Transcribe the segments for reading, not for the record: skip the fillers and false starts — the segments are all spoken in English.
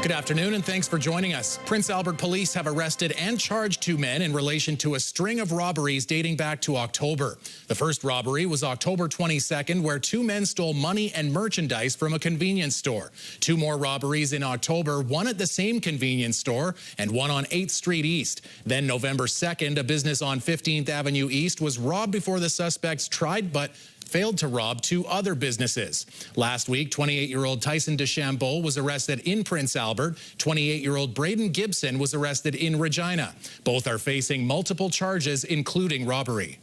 Good afternoon and thanks for joining us. Prince Albert police have arrested and charged 2 men in relation to a string of robberies dating back to October. The first robbery was October 22nd, where 2 men stole money and merchandise from a convenience store. 2 more robberies in October, one at the same convenience store and one on 8th Street East. Then November 2nd, a business on 15th Avenue East was robbed before the suspects tried but failed to rob 2 other businesses. Last week, 28-year-old Tyson DeChambeau was arrested in Prince Albert. 28-year-old Braden Gibson was arrested in Regina. Both are facing multiple charges, including robbery.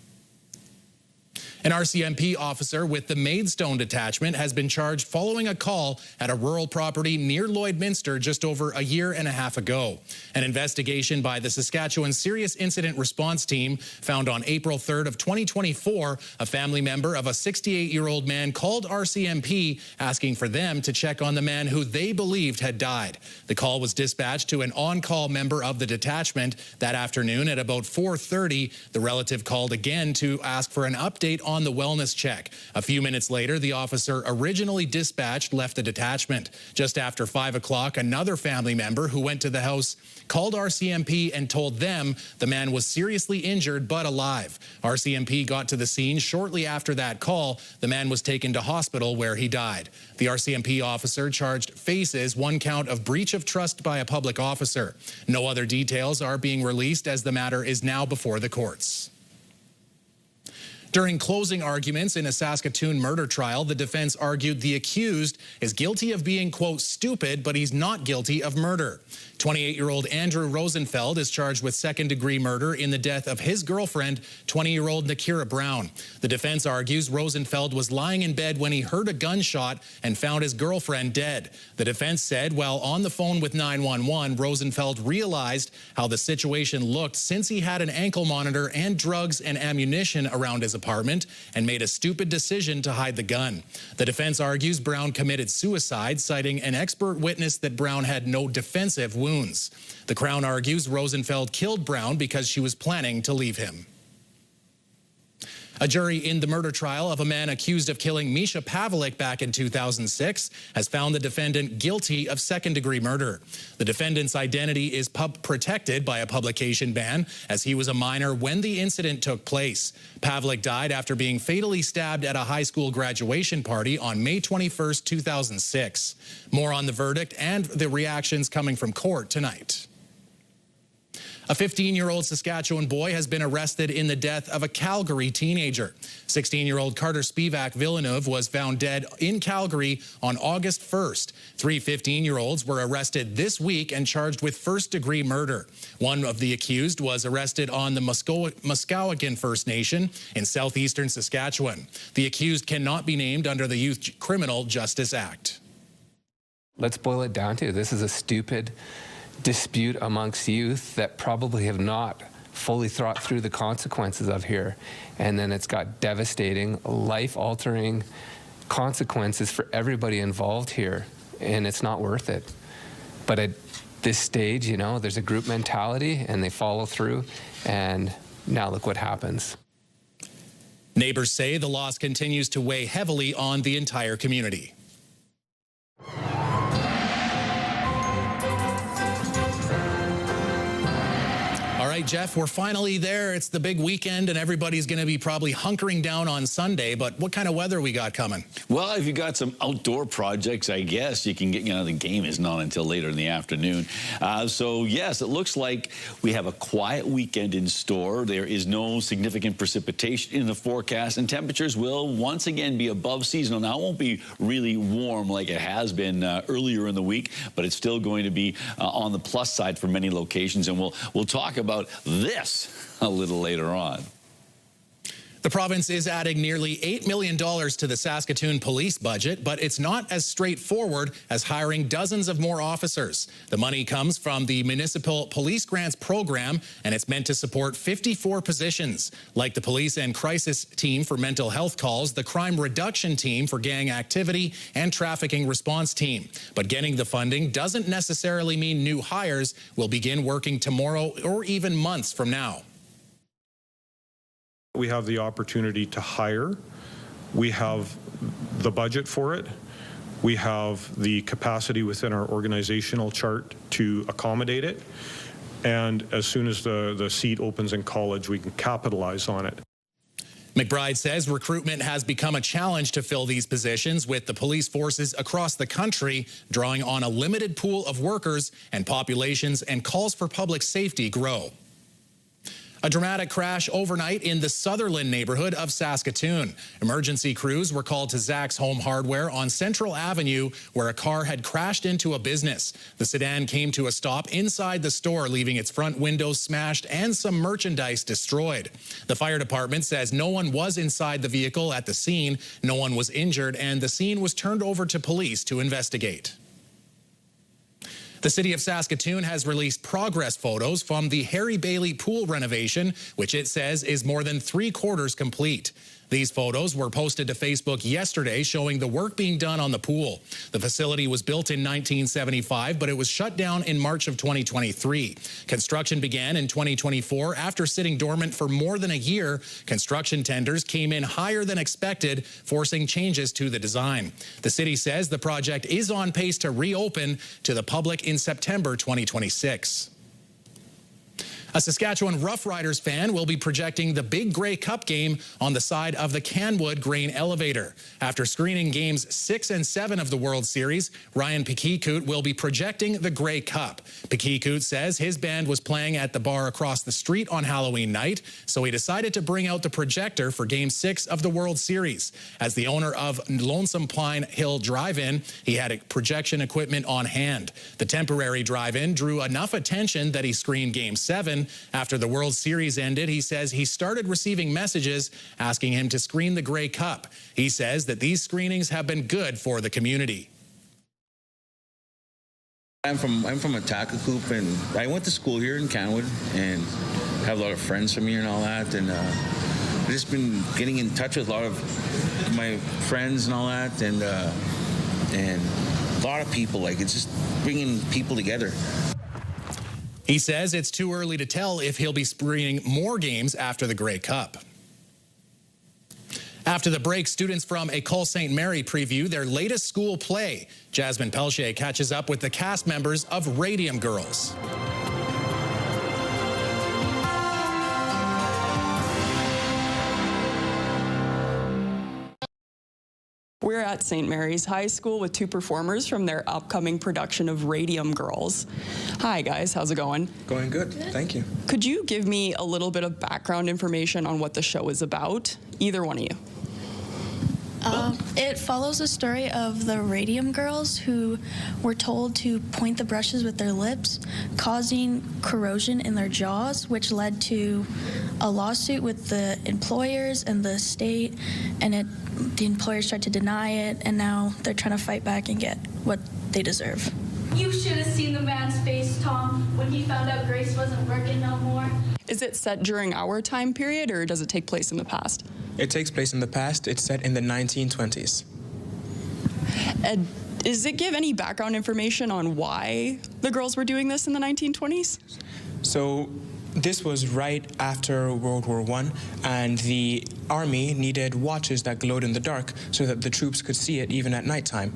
An RCMP officer with the Maidstone detachment has been charged following a call at a rural property near Lloydminster just over a year and a half ago. An investigation by the Saskatchewan Serious Incident Response Team found on April 3rd of 2024, a family member of a 68-year-old man called RCMP asking for them to check on the man who they believed had died. The call was dispatched to an on-call member of the detachment. That afternoon at about 4:30, the relative called again to ask for an update on the wellness check. A few minutes later, the officer originally dispatched left the detachment. Just after 5 o'clock, another family member who went to the house called RCMP and told them the man was seriously injured but alive. RCMP got to the scene shortly after that call. The man was taken to hospital where he died. The RCMP officer charged faces 1 count of breach of trust by a public officer. No other details are being released as the matter is now before the courts. During closing arguments in a Saskatoon murder trial, the defense argued the accused is guilty of being, quote, stupid, but he's not guilty of murder. 28-year-old Andrew Rosenfeld is charged with second-degree murder in the death of his girlfriend, 20-year-old Nakira Brown. The defense argues Rosenfeld was lying in bed when he heard a gunshot and found his girlfriend dead. The defense said while on the phone with 911, Rosenfeld realized how the situation looked since he had an ankle monitor and drugs and ammunition around his apartment and made a stupid decision to hide the gun. The defense argues Brown committed suicide, citing an expert witness that Brown had no defensive wounds. The Crown argues Rosenfeld killed Brown because she was planning to leave him. A jury in the murder trial of a man accused of killing Misha Pavlik back in 2006 has found the defendant guilty of second-degree murder. The defendant's identity is protected by a publication ban, as he was a minor when the incident took place. Pavlik died after being fatally stabbed at a high school graduation party on May 21, 2006. More on the verdict and the reactions coming from court tonight. A 15-year-old Saskatchewan boy has been arrested in the death of a Calgary teenager. 16-year-old Carter Spivak Villeneuve was found dead in Calgary on August 1st. 3 15-year-olds were arrested this week and charged with first-degree murder. One of the accused was arrested on the Muskowagan First Nation in southeastern Saskatchewan. The accused cannot be named under the Youth Criminal Justice Act. Let's boil it down to this is a stupid dispute amongst youth that probably have not fully thought through the consequences of here. And then it's got devastating, life-altering consequences for everybody involved here, and it's not worth it. But at this stage, you know, there's a group mentality, and they follow through, and now look what happens. Neighbors say the loss continues to weigh heavily on the entire community. All right, Jeff, we're finally there. It's the big weekend, and everybody's going to be probably hunkering down on Sunday. But what kind of weather we got coming? Well, if you got some outdoor projects, I guess you can get, you know, the game is not until later in the afternoon. So, yes, it looks like we have a quiet weekend in store. There is no significant precipitation in the forecast, and temperatures will once again be above seasonal. Now, it won't be really warm like it has been earlier in the week, but it's still going to be on the plus side for many locations, and we'll talk about this a little later on. The province is adding nearly $8 million to the Saskatoon police budget, but it's not as straightforward as hiring dozens of more officers. The money comes from the Municipal Police Grants Program, and it's meant to support 54 positions, like the Police and Crisis Team for mental health calls, the Crime Reduction Team for gang activity, and Trafficking Response Team. But getting the funding doesn't necessarily mean new hires will begin working tomorrow or even months from now. We have the opportunity to hire. We have the budget for it. We have the capacity within our organizational chart to accommodate it. And as soon as the seat opens in college, we can capitalize on it. McBride says recruitment has become a challenge to fill these positions, with the police forces across the country drawing on a limited pool of workers, and populations and calls for public safety grow. A dramatic crash overnight in the Sutherland neighborhood of Saskatoon. Emergency crews were called to Zach's Home Hardware on Central Avenue, where a car had crashed into a business. The sedan came to a stop inside the store, leaving its front windows smashed and some merchandise destroyed. The fire department says no one was inside the vehicle at the scene, no one was injured, and the scene was turned over to police to investigate. The city of Saskatoon has released progress photos from the Harry Bailey pool renovation, which it says is more than 3/4 complete. These photos were posted to Facebook yesterday, showing the work being done on the pool. The facility was built in 1975, but it was shut down in March of 2023. Construction began in 2024 after sitting dormant for more than a year. Construction tenders came in higher than expected, forcing changes to the design. The city says the project is on pace to reopen to the public in September 2026. A Saskatchewan Roughriders fan will be projecting the Big Grey Cup game on the side of the Canwood Grain Elevator. After screening games 6 and 7 of the World Series, Ryan Pikikut will be projecting the Grey Cup. Pikikut says his band was playing at the bar across the street on Halloween night, so he decided to bring out the projector for Game 6 of the World Series. As the owner of Lonesome Pine Hill Drive-In, he had projection equipment on hand. The temporary drive-in drew enough attention that he screened Game 7. After the World Series ended, he says he started receiving messages asking him to screen the Grey Cup. He says that these screenings have been good for the community. I'm from Atacacoop, and I went to school here in Canwood and have a lot of friends from here and all that. And I've just been getting in touch with a lot of my friends and all that, and a lot of people. Like, it's just bringing people together. He says it's too early to tell if he'll be screening more games after the Grey Cup. After the break, students from École St. Mary preview their latest school play. Jasmine Pelche catches up with the cast members of Radium Girls. We're at St. Mary's High School with two performers from their upcoming production of Radium Girls. Hi guys, how's it going? Going good, thank you. Could you give me a little bit of background information on what the show is about? Either one of you. It follows the story of the Radium Girls who were told to point the brushes with their lips, causing corrosion in their jaws, which led to a lawsuit with the employers and the state, and the employers tried to deny it, and now they're trying to fight back and get what they deserve. You should have seen the man's face, Tom, when he found out Grace wasn't working no more. Is it set during our time period, or does it take place in the past? It takes place in the past. It's set in the 1920s. And does it give any background information on why the girls were doing this in the 1920s? So this was right after World War I, and the army needed watches that glowed in the dark so that the troops could see it even at nighttime.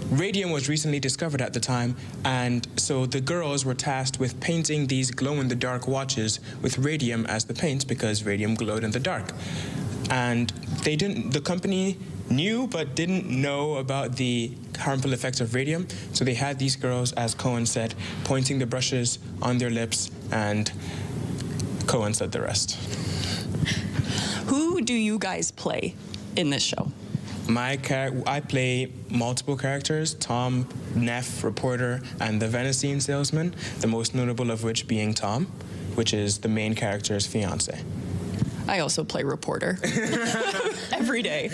Radium was recently discovered at the time, and so the girls were tasked with painting these glow-in-the-dark watches with radium as the paint because radium glowed in the dark. And the company knew but didn't know about the harmful effects of radium, so they had these girls, as Cohen said, pointing the brushes on their lips, and Cohen said the rest. Who do you guys play in this show? I play multiple characters: Tom, Neff, reporter, and the Venison salesman, the most notable of which being Tom, which is the main character's fiance. I also play reporter every day.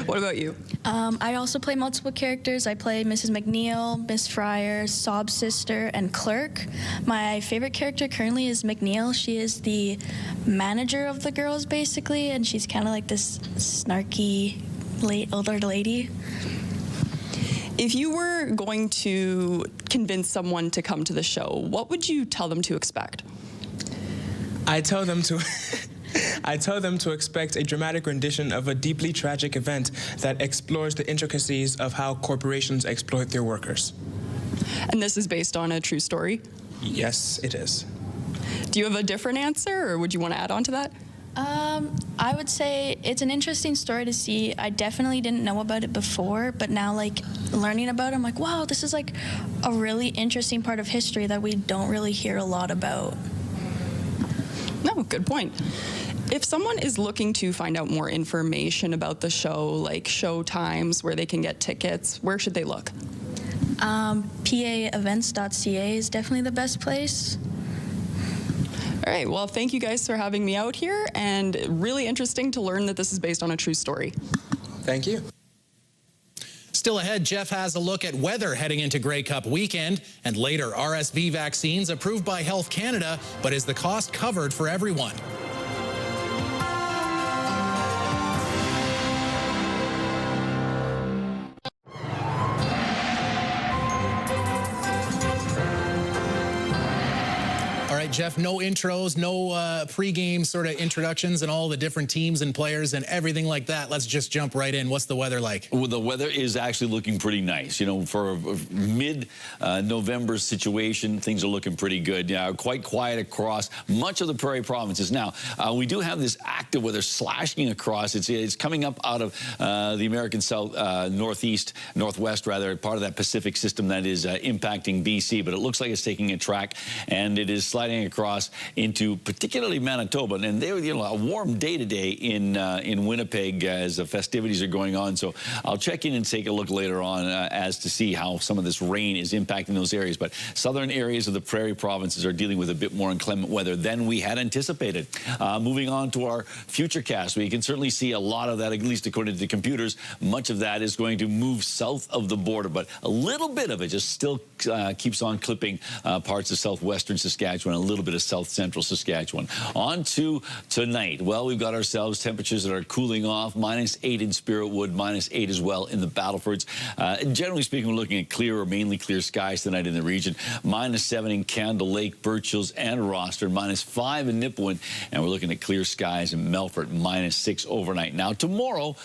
What about you? I also play multiple characters. I play Mrs. McNeil, Miss Fryer, Sob's sister, and Clerk. My favorite character currently is McNeil. She is the manager of the girls, basically, and she's kind of like this snarky older lady. If you were going to convince someone to come to the show, what would you tell them to expect? I tell them to I tell them to expect a dramatic rendition of a deeply tragic event that explores the intricacies of how corporations exploit their workers. And this is based on a true story? Yes, it is. Do you have a different answer, or would you want to add on to that? I would say it's an interesting story to see. I definitely didn't know about it before, but now, like, learning about it, I'm like, wow, this is like a really interesting part of history that we don't really hear a lot about. No, good point. If someone is looking to find out more information about the show, like show times, where they can get tickets, where should they look? PAevents.ca is definitely the best place. All right, well, thank you guys for having me out here, and really interesting to learn that this is based on a true story. Thank you. Still ahead, Jeff has a look at weather heading into Grey Cup weekend, and later, RSV vaccines approved by Health Canada, but is the cost covered for everyone? Jeff, no intros, no pregame sort of introductions and all the different teams and players and everything like that. Let's just jump right in. What's the weather like? Well, the weather is actually looking pretty nice. You know, for a mid-November situation, things are looking pretty good. Yeah, quite quiet across much of the prairie provinces. Now, we do have this active weather slashing across. It's coming up out of the American South, Northwest, rather, part of that Pacific system that is impacting BC. But it looks like it's taking a track, and it is sliding across into particularly Manitoba, and they were, you know, a warm day today in Winnipeg as the festivities are going on. So I'll check in and take a look later on as to see how some of this rain is impacting those areas. But southern areas of the prairie provinces are dealing with a bit more inclement weather than we had anticipated. Moving on to our future cast, we can certainly see a lot of that, at least according to the computers. Much of that is going to move south of the border, but a little bit of it just still keeps on clipping parts of southwestern Saskatchewan, a little bit of south central Saskatchewan. On to tonight. Well, we've got ourselves temperatures that are cooling off. -8 in Spiritwood, -8 as well in the Battlefords. Generally speaking, we're looking at clear or mainly clear skies tonight in the region. -7 in Candle Lake, Birchills, and Rostern. -5 in Nipawin, and we're looking at clear skies in Melfort. -6 overnight. Now tomorrow,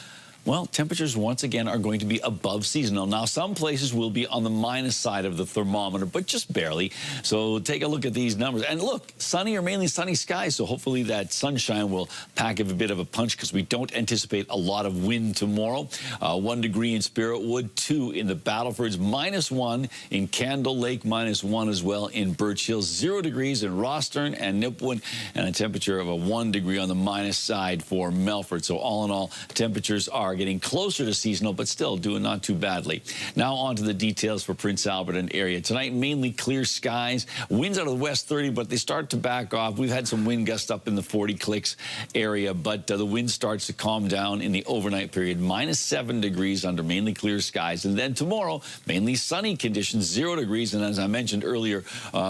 well, temperatures once again are going to be above seasonal. Now, some places will be on the minus side of the thermometer, but just barely. So take a look at these numbers. And look, sunny or mainly sunny skies, so hopefully that sunshine will pack a bit of a punch because we don't anticipate a lot of wind tomorrow. 1 degree in Spiritwood, 2 in the Battlefords, -1 in Candle Lake, -1 as well in Birch Hills, 0 degrees in Rostern and Nipawin, and a temperature of a 1 degree on the minus side for Melfort. So all in all, temperatures are getting closer to seasonal, but still doing not too badly. Now on to the details for Prince Albert and area. Tonight, mainly clear skies. Winds out of the west 30, but they start to back off. We've had some wind gusts up in the 40 clicks area, but the wind starts to calm down in the overnight period. -7 degrees under mainly clear skies. And then tomorrow, mainly sunny conditions, 0 degrees. And as I mentioned earlier,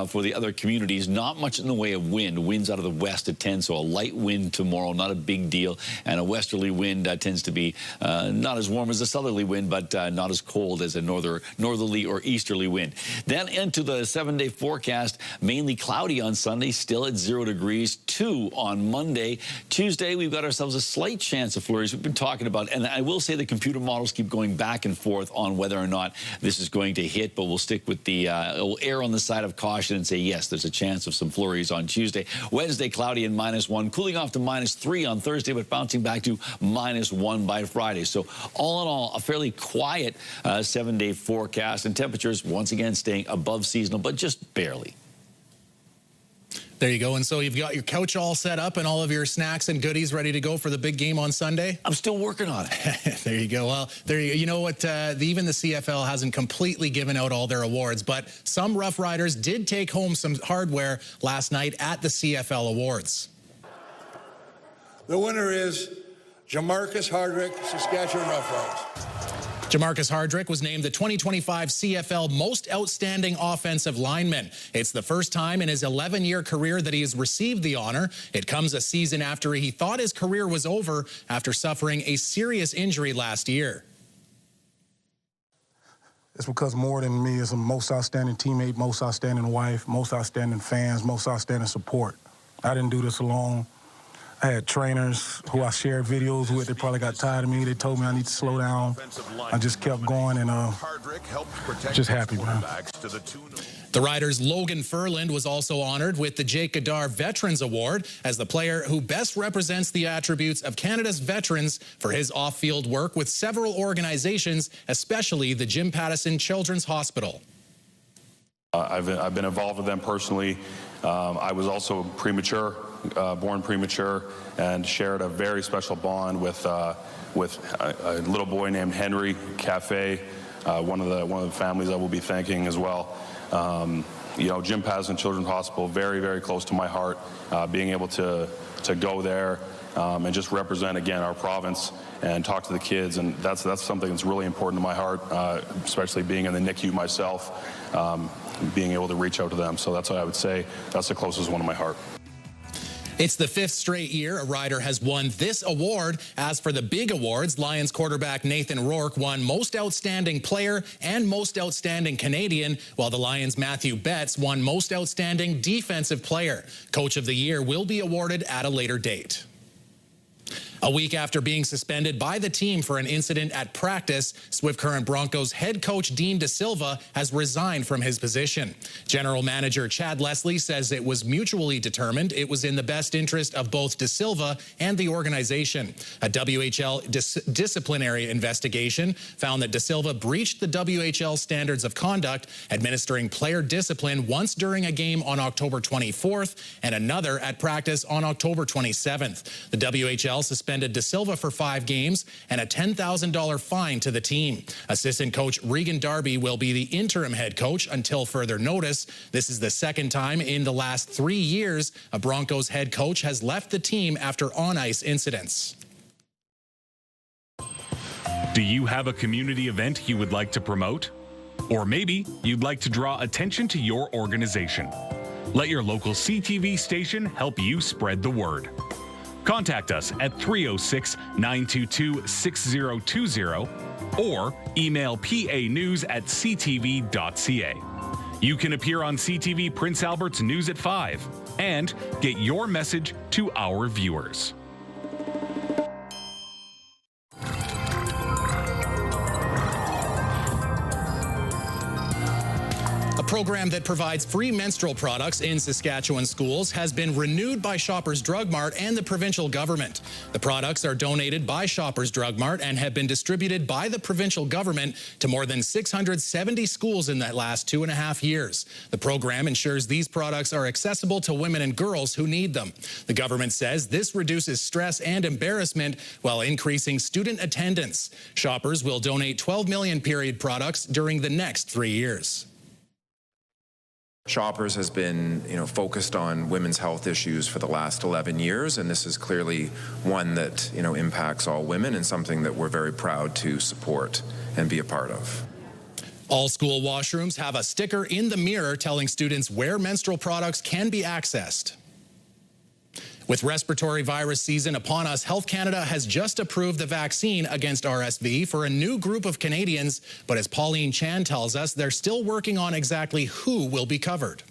for the other communities, not much in the way of wind. Winds out of the west at 10, so a light wind tomorrow, not a big deal. And a westerly wind tends to be not as warm as a southerly wind, but not as cold as a northerly or easterly wind. Then into the 7-day forecast, mainly cloudy on Sunday, still at 0 degrees, 2 on Monday. Tuesday, we've got ourselves a slight chance of flurries. We've been talking about, and I will say the computer models keep going back and forth on whether or not this is going to hit, but we'll stick with the, we'll err on the side of caution and say, yes, there's a chance of some flurries on Tuesday. Wednesday, cloudy and -1, cooling off to -3 on Thursday, but bouncing back to -1 by Friday. So all in all, a fairly quiet 7-day forecast, and temperatures once again staying above seasonal, but just barely. There you go. And so you've got your couch all set up and all of your snacks and goodies ready to go for the big game on Sunday? I'm still working on it. There you go. Well, there you go. You know what? Even the CFL hasn't completely given out all their awards, but some Rough Riders did take home some hardware last night at the CFL Awards. The winner is Jamarcus Hardrick, Saskatchewan Roughriders. Jamarcus Hardrick was named the 2025 CFL Most Outstanding Offensive Lineman. It's the first time in his 11-year career that he has received the honor. It comes a season after he thought his career was over after suffering a serious injury last year. It's because more than me, it's a most outstanding teammate, most outstanding wife, most outstanding fans, most outstanding support. I didn't do this alone. I had trainers who I shared videos with. They probably got tired of me. They told me I need to slow down. I just kept going and just happy, man. The Riders' Logan Furland was also honored with the Jake Godar Veterans Award as the player who best represents the attributes of Canada's veterans for his off-field work with several organizations, especially the Jim Pattison Children's Hospital. I've been involved with them personally. I was also born premature, and shared a very special bond with a little boy named Henry Cafe, one of the families I will be thanking as well. You know, Jim Pattison Children's Hospital, very, very close to my heart. Being able to go there and just represent again our province and talk to the kids, and that's something that's really important to my heart, especially being in the NICU myself, being able to reach out to them. So that's what I would say. That's the closest one to my heart. It's the 5th straight year a Rider has won this award. As for the big awards, Lions quarterback Nathan Rourke won Most Outstanding Player and Most Outstanding Canadian, while the Lions' Matthew Betts won Most Outstanding Defensive Player. Coach of the Year will be awarded at a later date. A week after being suspended by the team for an incident at practice, Swift Current Broncos head coach Dean De Silva has resigned from his position. General Manager Chad Leslie says it was mutually determined it was in the best interest of both De Silva and the organization. A WHL disciplinary investigation found that De Silva breached the WHL standards of conduct, administering player discipline once during a game on October 24th and another at practice on October 27th. The WHL suspended De Silva for 5 games and a $10,000 fine to the team. Assistant coach Regan Darby will be the interim head coach until further notice. This is the second time in the last 3 years a Broncos head coach has left the team after on-ice incidents. Do you have a community event you would like to promote? Or maybe you'd like to draw attention to your organization. Let your local CTV station help you spread the word. Contact us at 306-922-6020 or email panews@ctv.ca. You can appear on CTV Prince Albert's News at 5 and get your message to our viewers. A program that provides free menstrual products in Saskatchewan schools has been renewed by Shoppers Drug Mart and the provincial government. The products are donated by Shoppers Drug Mart and have been distributed by the provincial government to more than 670 schools in that last 2.5 years. The program ensures these products are accessible to women and girls who need them. The government says this reduces stress and embarrassment while increasing student attendance. Shoppers will donate 12 million period products during the next 3 years. Shoppers has been, focused on women's health issues for the last 11 years, and this is clearly one that, impacts all women and something that we're very proud to support and be a part of. All school washrooms have a sticker in the mirror telling students where menstrual products can be accessed. With respiratory virus season upon us, Health Canada has just approved the vaccine against RSV for a new group of Canadians, but as Pauline Chan tells us, they're still working on exactly who will be covered.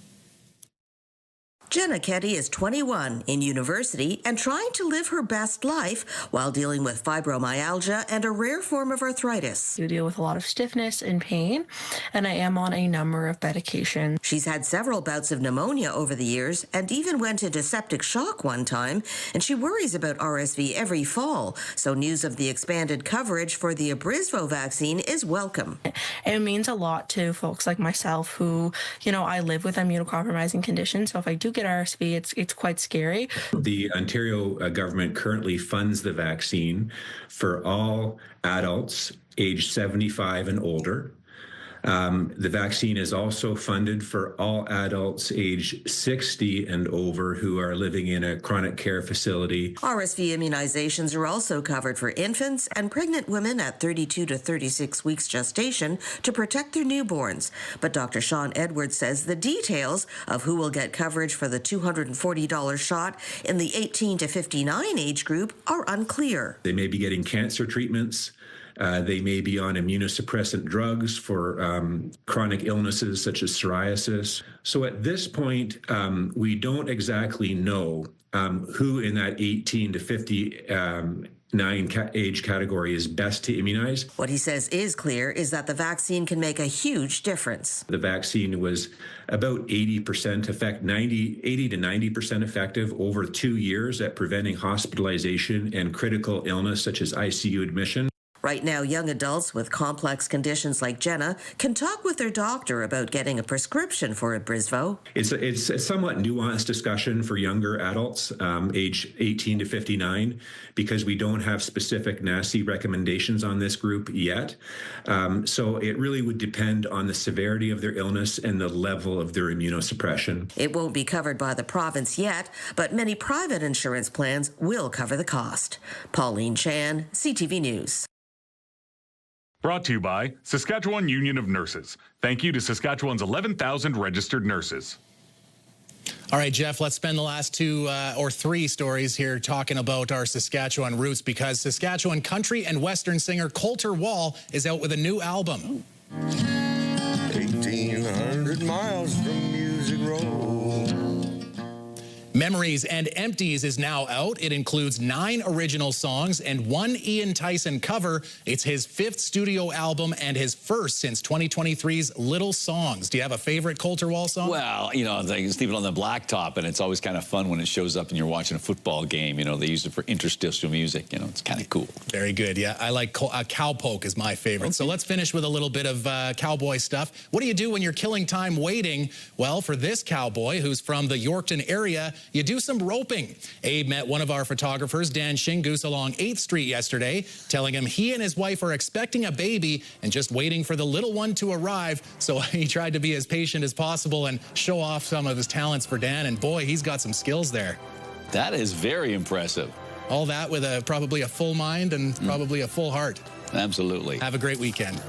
Jenna Ketty is 21, in university, and trying to live her best life while dealing with fibromyalgia and a rare form of arthritis. You deal with a lot of stiffness and pain, and I am on a number of medications. She's had several bouts of pneumonia over the years and even went into septic shock one time, and she worries about RSV every fall. So news of the expanded coverage for the Abrysvo vaccine is welcome. It means a lot to folks like myself who, I live with immunocompromising conditions, so if I do get RSV, it's quite scary. The Ontario government currently funds the vaccine for all adults aged 75 and older. The vaccine is also funded for all adults aged 60 and over who are living in a chronic care facility. RSV immunizations are also covered for infants and pregnant women at 32 to 36 weeks gestation to protect their newborns. But Dr. Sean Edwards says the details of who will get coverage for the $240 shot in the 18 to 59 age group are unclear. They may be getting cancer treatments. They may be on immunosuppressant drugs for chronic illnesses such as psoriasis. So at this point, we don't exactly know who in that 18 to 59 age category is best to immunize. What he says is clear is that the vaccine can make a huge difference. The vaccine was about 80% 80 to 90% effective over 2 years at preventing hospitalization and critical illness such as ICU admission. Right now, young adults with complex conditions like Jenna can talk with their doctor about getting a prescription for Abrysvo. It's a somewhat nuanced discussion for younger adults, age 18 to 59, because we don't have specific NACI recommendations on this group yet. So it really would depend on the severity of their illness and the level of their immunosuppression. It won't be covered by the province yet, but many private insurance plans will cover the cost. Pauline Chan, CTV News. Brought to you by Saskatchewan Union of Nurses. Thank you to Saskatchewan's 11,000 registered nurses. All right, Jeff, let's spend the last 2 or 3 stories here talking about our Saskatchewan roots, because Saskatchewan country and western singer Coulter Wall is out with a new album. 1,800 miles from Music Row. Memories and Empties is now out. It includes 9 original songs and 1 Ian Tyson cover. It's his 5th studio album and his first since 2023's Little Songs. Do you have a favorite Coulter Wall song? Well, you know, they just leave it on the blacktop, and it's always kind of fun when it shows up and you're watching a football game. You know, they use it for interstitial music. You know, it's kind of cool. Very good. Yeah, I like Cowpoke is my favorite. Okay. So let's finish with a little bit of cowboy stuff. What do you do when you're killing time waiting? Well, for this cowboy who's from the Yorkton area, you do some roping. Abe met one of our photographers, Dan Shingoose, along 8th Street yesterday, telling him he and his wife are expecting a baby and just waiting for the little one to arrive. So he tried to be as patient as possible and show off some of his talents for Dan, and boy, he's got some skills there. That is very impressive. All that with probably a full mind and probably a full heart. Absolutely. Have a great weekend.